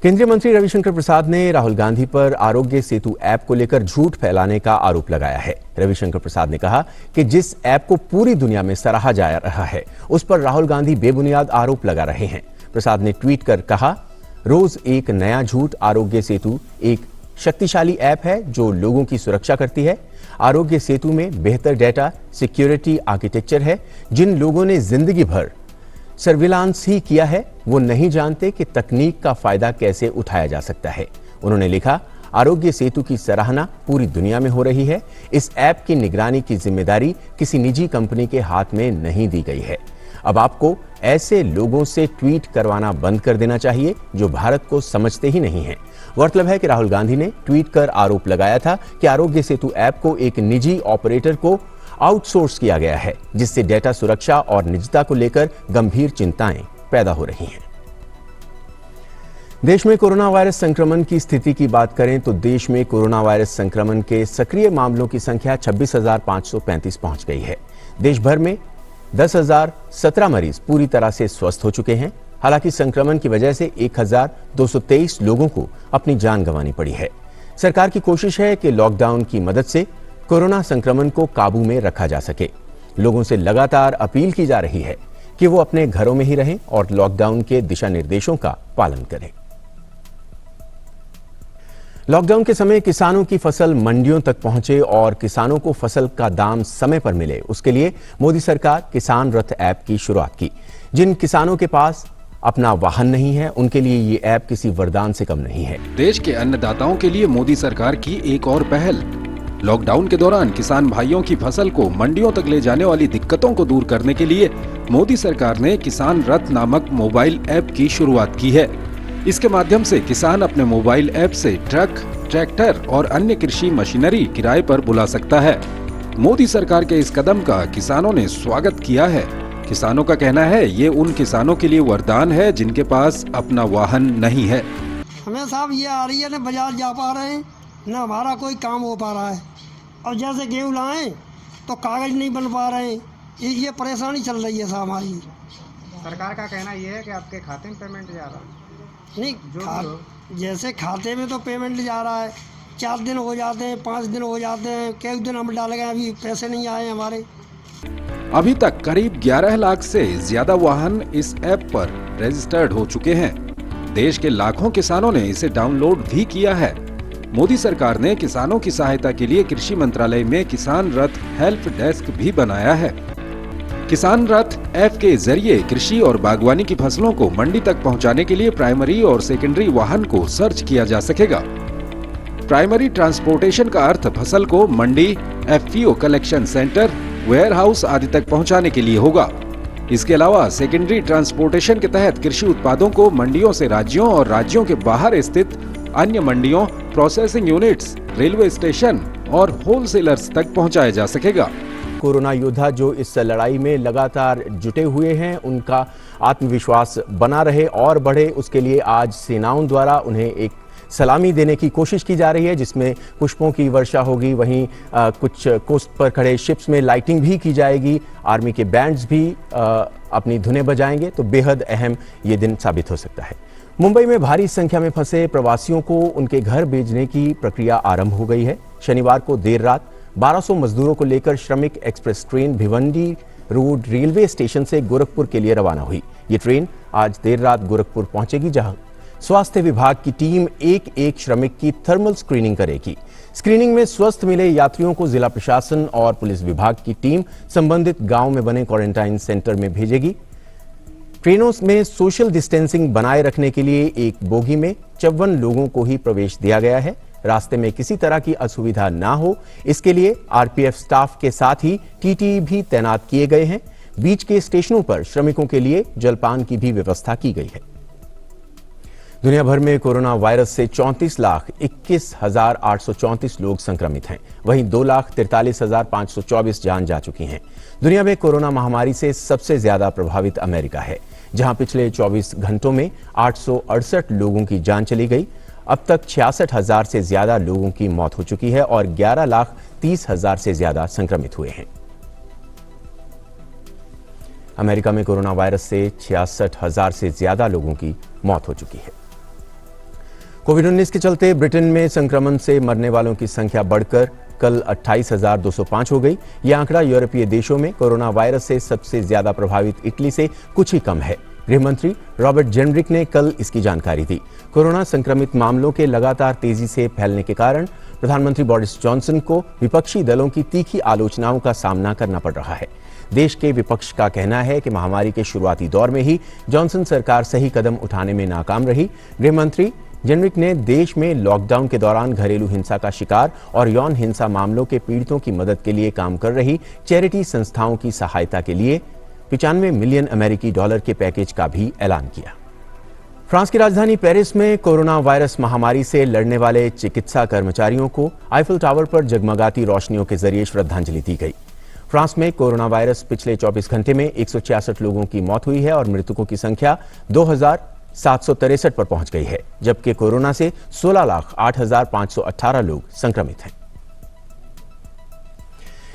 केंद्रीय मंत्री रविशंकर प्रसाद ने राहुल गांधी पर आरोग्य सेतु ऐप को लेकर झूठ फैलाने का आरोप लगाया है। रविशंकर प्रसाद ने कहा कि जिस ऐप को पूरी दुनिया में सराहा जा रहा है, उस पर राहुल गांधी बेबुनियाद आरोप लगा रहे हैं। प्रसाद ने ट्वीट कर कहा, रोज एक नया झूठ। आरोग्य सेतु एक शक्तिशाली ऐप है जो लोगों की सुरक्षा करती है। आरोग्य सेतु में बेहतर डेटा सिक्योरिटी आर्किटेक्चर है। जिन लोगों ने जिंदगी भर सर्विलांस ही किया है, वो नहीं जानते कि तकनीक का फायदा कैसे उठाया जा सकता है। उन्होंने लिखा, आरोग्य सेतु की सराहना पूरी दुनिया में हो रही है। इस ऐप की निगरानी की जिम्मेदारी किसी निजी कंपनी के हाथ में नहीं दी गई है। अब आपको ऐसे लोगों से ट्वीट करवाना बंद कर देना चाहिए जो भारत को समझते ही नहीं है। गौरतलब है कि राहुल गांधी ने ट्वीट कर आरोप लगाया था कि आरोग्य सेतु ऐप को एक निजी ऑपरेटर को आउटसोर्स किया गया है, जिससे डेटा सुरक्षा और निजता को लेकर गंभीर चिंताएं पैदा हो रही हैं। देश में कोरोना वायरस संक्रमण की स्थिति की बात करें तो देश में कोरोना वायरस संक्रमण के सक्रिय मामलों की संख्या 26,535 पहुंच गई है। देश भर में 10,017 मरीज पूरी तरह से स्वस्थ हो चुके हैं। हालांकि संक्रमण की वजह से 1,223 लोगों को अपनी जान गंवानी पड़ी है। सरकार की कोशिश है कि लॉकडाउन की मदद से कोरोना संक्रमण को काबू में रखा जा सके। लोगों से लगातार अपील की जा रही है कि वो अपने घरों में ही रहें और लॉकडाउन के दिशा निर्देशों का पालन करें। लॉकडाउन के समय किसानों की फसल मंडियों तक पहुंचे और किसानों को फसल का दाम समय पर मिले, उसके लिए मोदी सरकार किसान रथ ऐप की शुरुआत की। जिन किसानों के पास अपना वाहन नहीं है, उनके लिए ये ऐप किसी वरदान से कम नहीं है। देश के अन्नदाताओं के लिए मोदी सरकार की एक और पहल। लॉकडाउन के दौरान किसान भाइयों की फसल को मंडियों तक ले जाने वाली दिक्कतों को दूर करने के लिए मोदी सरकार ने किसान रथ नामक मोबाइल ऐप की शुरुआत की है। इसके माध्यम से किसान अपने मोबाइल ऐप से ट्रक, ट्रैक्टर और अन्य कृषि मशीनरी किराए पर बुला सकता है। मोदी सरकार के इस कदम का किसानों ने स्वागत किया है। किसानों का कहना है, ये उन किसानों के लिए वरदान है जिनके पास अपना वाहन नहीं है। हमें साहब ये आ रही है, न बाजार जा पा रहे हैं, न हमारा कोई काम हो पा रहा है। और जैसे गेहूँ लाएं तो कागज नहीं बन पा रहे हैं। ये परेशानी चल रही है साहब हमारी। सरकार का कहना ये है कि आपके खाते में पेमेंट जा रहा है। नहीं, जैसे खाते में तो पेमेंट जा रहा है, 4 दिन हो जाते हैं, 5 दिन हो जाते हैं, कई दिन हम डाल गए, अभी पैसे नहीं आए हमारे। अभी तक करीब 11 लाख से ज्यादा वाहन इस ऐप पर रजिस्टर्ड हो चुके हैं। देश के लाखों किसानों ने इसे डाउनलोड भी किया है। मोदी सरकार ने किसानों की सहायता के लिए कृषि मंत्रालय में किसान रथ हेल्प डेस्क भी बनाया है। किसान रथ ऐप के जरिए कृषि और बागवानी की फसलों को मंडी तक पहुंचाने के लिए प्राइमरी और सेकेंडरी वाहन को सर्च किया जा सकेगा। प्राइमरी ट्रांसपोर्टेशन का अर्थ फसल को मंडी, FPO collection centre, warehouse आदि तक पहुंचाने के लिए होगा। इसके अलावा सेकेंडरी ट्रांसपोर्टेशन के तहत कृषि उत्पादों को मंडियों से राज्यों और राज्यों के बाहर स्थित अन्य मंडियों, प्रोसेसिंग यूनिट्स, रेलवे स्टेशन और होलसेलर्स तक पहुंचाया जा सकेगा। कोरोना योद्धा जो इस लड़ाई में लगातार जुटे हुए हैं, उनका आत्मविश्वास बना रहे और बढ़े, उसके लिए आज सेनाओं द्वारा उन्हें एक सलामी देने की कोशिश की जा रही है, जिसमें पुष्पों की वर्षा होगी। वहीं कुछ कोस्ट पर खड़े शिप्स में लाइटिंग भी की जाएगी। आर्मी के बैंड्स भी अपनी धुनें बजाएंगे। तो बेहद अहम ये दिन साबित हो सकता है। मुंबई में भारी संख्या में फंसे प्रवासियों को उनके घर भेजने की प्रक्रिया आरंभ हो गई है। शनिवार को देर रात 1200 मजदूरों को लेकर श्रमिक express train Bhiwandi road railway station से गोरखपुर के लिए रवाना हुई। ये ट्रेन आज देर रात गोरखपुर पहुंचेगी, जहां स्वास्थ्य विभाग की टीम एक श्रमिक की थर्मल स्क्रीनिंग करेगी। स्क्रीनिंग में स्वस्थ मिले यात्रियों को जिला प्रशासन और पुलिस विभाग की टीम संबंधित गांव में बने क्वारंटाइन सेंटर में भेजेगी। ट्रेनों में सोशल डिस्टेंसिंग बनाए रखने के लिए एक बोगी में 54 लोगों को ही प्रवेश दिया गया है। रास्ते में किसी तरह की असुविधा ना हो, इसके लिए आरपीएफ स्टाफ के साथ ही टीटी भी तैनात किए गए हैं। बीच के स्टेशनों पर श्रमिकों के लिए जलपान की भी व्यवस्था की गई है। दुनिया भर में कोरोना वायरस से 34,21,834 लोग संक्रमित हैं। वहीं 2,43,524 जान जा चुकी हैं। दुनिया में कोरोना महामारी से सबसे ज्यादा प्रभावित अमेरिका है, जहां पिछले 24 घंटों में 868 लोगों की जान चली गई। अब तक 66,000 से ज्यादा लोगों की मौत हो चुकी है और 11,30,000 से ज्यादा संक्रमित हुए हैं। अमेरिका में कोरोना वायरस से 66,000 से ज्यादा लोगों की मौत हो चुकी है। कोविड-19 के चलते ब्रिटेन में संक्रमण से मरने वालों की संख्या बढ़कर कल 28,205 हो गई। यह आंकड़ा यूरोपीय देशों में कोरोना वायरस से सबसे ज्यादा प्रभावित इटली से कुछ ही कम है। गृह मंत्री रॉबर्ट जेनरिक ने कल इसकी जानकारी दी। कोरोना संक्रमित मामलों के लगातार तेजी से फैलने के कारण प्रधानमंत्री बोरिस जॉनसन को विपक्षी दलों की तीखी आलोचनाओं का सामना करना पड़ रहा है। देश के विपक्ष का कहना है कि महामारी के शुरुआती दौर में ही जॉनसन सरकार सही कदम उठाने में नाकाम रही। गृह मंत्री जेनरिक ने देश में लॉकडाउन के दौरान घरेलू हिंसा का शिकार और यौन हिंसा मामलों के पीड़ितों की मदद के लिए काम कर रही चैरिटी संस्थाओं की सहायता के लिए 95 मिलियन अमेरिकी डॉलर के पैकेज का भी ऐलान किया। फ्रांस की राजधानी पेरिस में कोरोना वायरस महामारी से लड़ने वाले चिकित्सा कर्मचारियों को आईफल टावर पर जगमगाती रोशनियों के जरिए श्रद्धांजलि दी गई। फ्रांस में कोरोना वायरस पिछले 24 घंटे में 166 लोगों की मौत हुई है और मृतकों की संख्या 2,763 पर पहुंच गई है, जबकि कोरोना से 16,08,518 लोग संक्रमित हैं।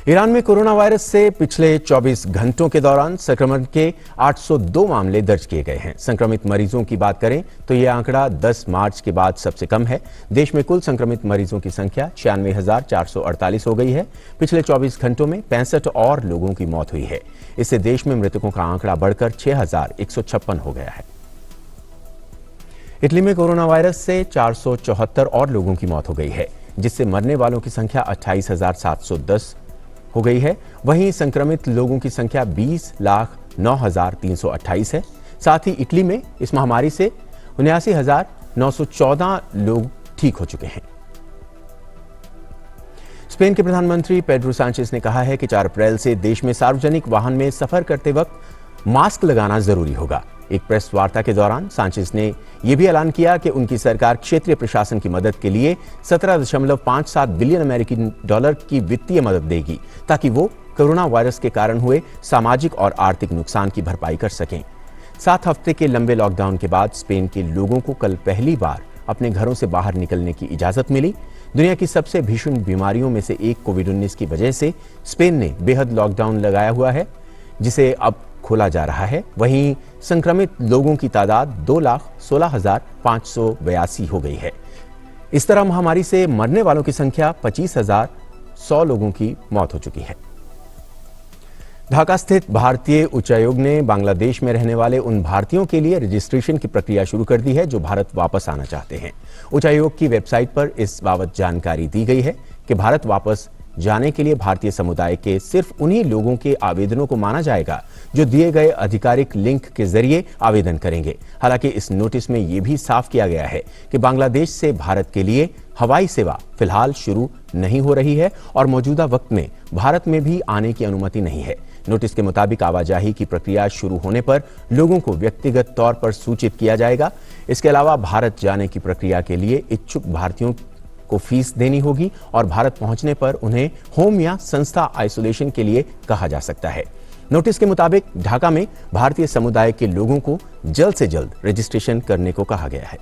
ईरान में कोरोना वायरस से पिछले 24 घंटों के दौरान संक्रमण के 802 मामले दर्ज किए गए हैं। संक्रमित मरीजों की बात करें तो यह आंकड़ा 10 मार्च के बाद सबसे कम है। देश में कुल संक्रमित मरीजों की संख्या 96,448 हो गई है। पिछले 24 घंटों में 65 और लोगों की मौत हुई है। इससे देश में मृतकों का आंकड़ा बढ़कर 6,156 हो गया है। इटली में कोरोना वायरस से 474 और लोगों की मौत हो गई है, जिससे मरने वालों की संख्या 28,710 हो गई है। वहीं संक्रमित लोगों की संख्या 20,09,328 है। साथ ही इटली में इस महामारी से 79,914 लोग ठीक हो चुके हैं। स्पेन के प्रधानमंत्री पेड्रो सांचेज ने कहा है कि 4 अप्रैल से देश में सार्वजनिक वाहन में सफर करते वक्त मास्क लगाना जरूरी होगा। एक प्रेस वार्ता के दौरान सांचेज ने यह भी ऐलान किया कि उनकी सरकार क्षेत्रीय प्रशासन की मदद के लिए 17.57 बिलियन अमेरिकी डॉलर की वित्तीय मदद देगी, ताकि वो कोरोना वायरस के कारण हुए सामाजिक और आर्थिक नुकसान की भरपाई कर सकें। 7 हफ्ते के लंबे लॉकडाउन के बाद स्पेन के लोगों को कल पहली बार अपने घरों से बाहर निकलने की इजाजत मिली। दुनिया की सबसे भीषण बीमारियों में से एक कोविड-19 की वजह से स्पेन ने बेहद लॉकडाउन लगाया हुआ है, जिसे अब खोला जा रहा है। वहीं संक्रमित लोगों की तादाद 2,16,582 हो गई है। इस तरह महामारी से मरने वालों की संख्या 25,100 लोगों की मौत हो चुकी है। ढाका स्थित भारतीय उच्चायोग ने बांग्लादेश में रहने वाले उन भारतीयों के लिए रजिस्ट्रेशन की प्रक्रिया शुरू कर दी है जो भारत वापस आना चाहते हैं। उच्चायोग की वेबसाइट पर इस बाबत जानकारी दी गई है कि भारत वापस जाने के लिए भारतीय समुदाय के सिर्फ उन्हीं लोगों के आवेदनों को माना जाएगा जो दिए गए आधिकारिक लिंक के जरिए आवेदन करेंगे। हालांकि इस नोटिस में यह भी साफ किया गया है कि बांग्लादेश से भारत के लिए हवाई सेवा फिलहाल शुरू नहीं हो रही है और मौजूदा वक्त में भारत में भी आने की अनुमति नहीं है। नोटिस के मुताबिक आवाजाही की प्रक्रिया शुरू होने पर लोगों को व्यक्तिगत तौर पर सूचित किया जाएगा। इसके अलावा भारत जाने की प्रक्रिया के लिए इच्छुक भारतीयों को फीस देनी होगी और भारत पहुंचने पर उन्हें होम या संस्था आइसोलेशन के लिए कहा जा सकता है। नोटिस के मुताबिक ढाका में भारतीय समुदाय के लोगों को जल्द से जल्द रजिस्ट्रेशन करने को कहा गया है।